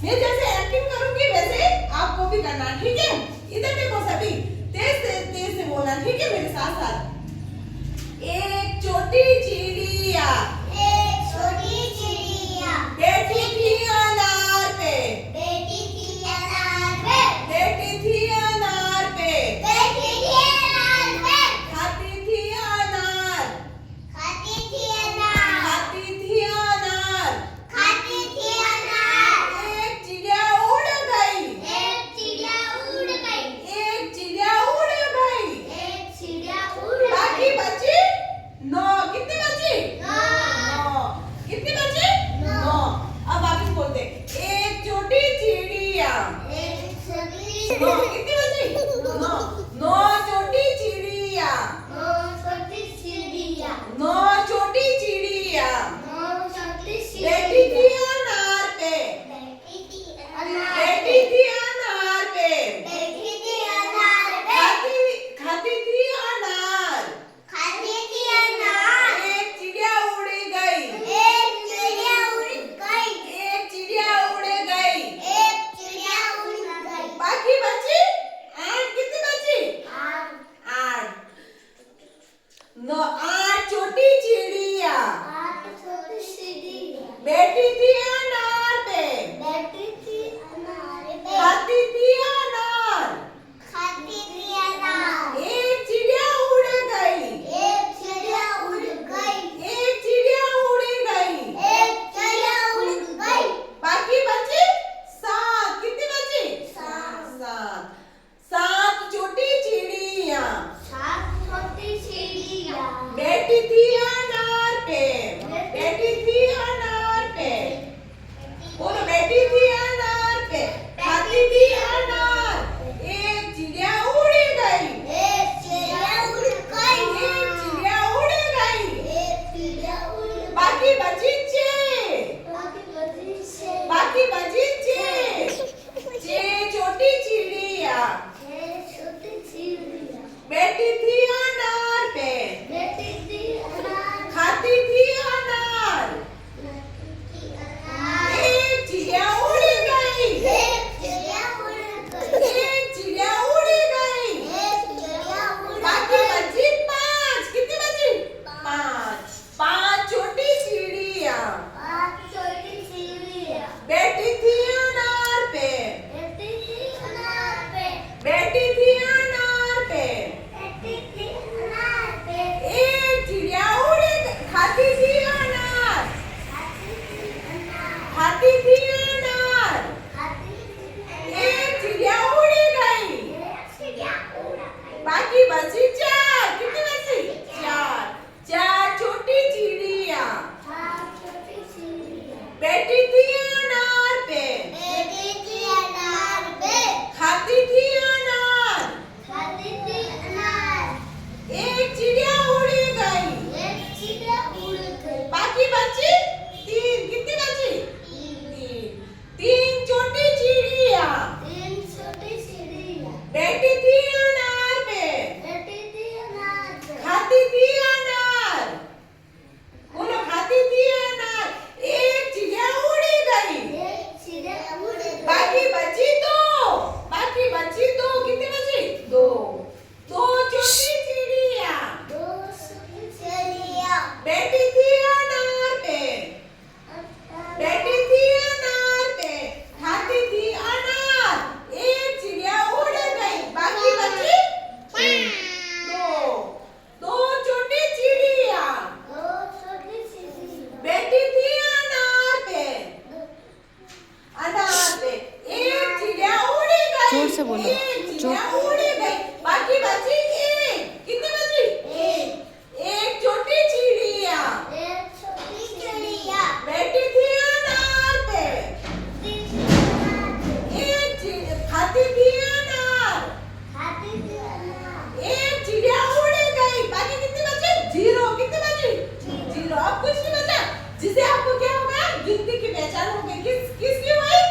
मैं जैसे एक्टिंग करूंगी वैसे आपको भी करना, ठीक है? इधर देखो सभी, तेज से बोलना, ठीक है? मेरे साथ साथ। एक छोटी चिड़िया, एक छोटी चिड़िया बैठी थी अनार पे, बैठी थी अनार पे, बैठी थी अनार पे, बैठी थी अनार पे, खाती थी अनार, खाती थी अनार, खाती थी अनार। खाती थी अनार। एक चिड़िया उड़ गई, एक चिड़िया उड़ गई, एक चिड़िया उड़ गई। एक चिड़िया उड़ बाकी गई। बची 9। कितनी बची? 9। कितनी बची? 9। अब वापस बोलते, एक छोटी चिड़िया, एक छोटी 9। कितनी बची? 9। 9 छोटी चिड़िया, छोटी चिड़िया, 9 छोटी चिड़िया, छोटी बैठी थी चिड़िया, अनार पे, बैठी थी अनार बैठी थी अनार पे, बैठी थी अनार पे, खाती थी अनार। खाती थी अनार। एक चिड़िया उड़ गई, एक चिड़िया उड़ गई, एक चिड़िया उड़ गई। एक चिड़िया उड़ गई। बाकी बची 8। कितनी बची? आठ 8। 8 छोटी चिड़िया, छोटी चिड़िया, बैठी थी अनार पे, बैठी थी अनार पे, खाती थी अनार। खाती थी अनार। एक चिड़िया उड़ गई, एक चिड़िया उड़ गई, एक चिड़िया उड़ गई। एक चिड़िया उड़ गई। बाकी बची 7। कितनी बची? सात 7। 7 छोटी चिड़िया, सात छोटी चिड़िया, बैठी थी अनार पे, बैठी थी अनार पे, बोलो बैठी थी अनार पे, खाती थी अनार। एक चिड़िया उड़ गई, एक चिड़िया उड़ गई, एक चिड़िया उड़ गई। एक चिड़िया उड़ गई। बाकी बची 6। बाकी बची 6। 6 छोटी चिड़िया, छोटी चिड़िया, बैठी थी अनार पे, बैठी थी अनार, खाती थी अनार। खाती थी अनार। एक चिड़िया उड़ गई, एक चिड़िया उड़ गई, एक चिड़िया उड़ गई। एक चिड़िया उड़ बाकी गई। बची 5। कितनी बची? 5। 5 छोटी चिड़िया, पाँच छोटी चिड़िया, बैठी थी अनार पे, बैठी थी अनार पे, बैठी थी अनार पे। बैठी थी अनार पे, एक चिड़िया उड़ गई, खाती थी अनार, खाती थी अनार, खाती थी अनार। खाती थी अनार। एक चिड़िया उड़ गई, एक चिड़िया उड़ गई। बाकी बची 4। कितनी बची? 4। 4 छोटी चिड़िया, पाँच छोटी चिड़िया, बैठी थी अनार पे, बैठी थी अनार पे, खाती थी अनार। खाती थी अनार। एक चिड़िया उड़ गई, एक चिड़िया उड़ गई। बाकी बची 3। कितनी बची? 3। 3 छोटी चिड़िया, तीन छोटी चिड़िया, बैठी थी अनार पे, बैठी थी अनार पे, खाती थी अनार। बोलो खाती थी अनार। एक चिड़िया उड़ गई, एक चिड़िया उड़ गई। बाकी बची 2। बाकी बची 2। कितनी बची? 2। 2 छोटी चिड़िया, दो छोटी चिड़िया, बैठी थी अनार पे, बैठी थी अनार पे, खाती थी अनार। एक चिड़िया उड़ गई, बाकी बची 2। 2 छोटी चिड़िया, दो छोटी चिड़िया, बैठी थी अनार पे, अनार पे। एक चिड़िया उड़ गई, जोर से बोलो, एक चिड़िया उड़ गई, बाकी बची 1। कितनी बची? 1। 1 छोटी चिड़िया, एक छोटी चिड़िया, बैठी थी अनार पे, तीन अनार पे, खाती थी अनार। खाती थी अनार। एक चिड़िया उड़ गई, बाकी कितनी बची? 0। कितनी बची? 0। अब कुछ नहीं बचा, जिसे आपको क्या होगा? गिनती की पहचान हो गई। किसकी हुई?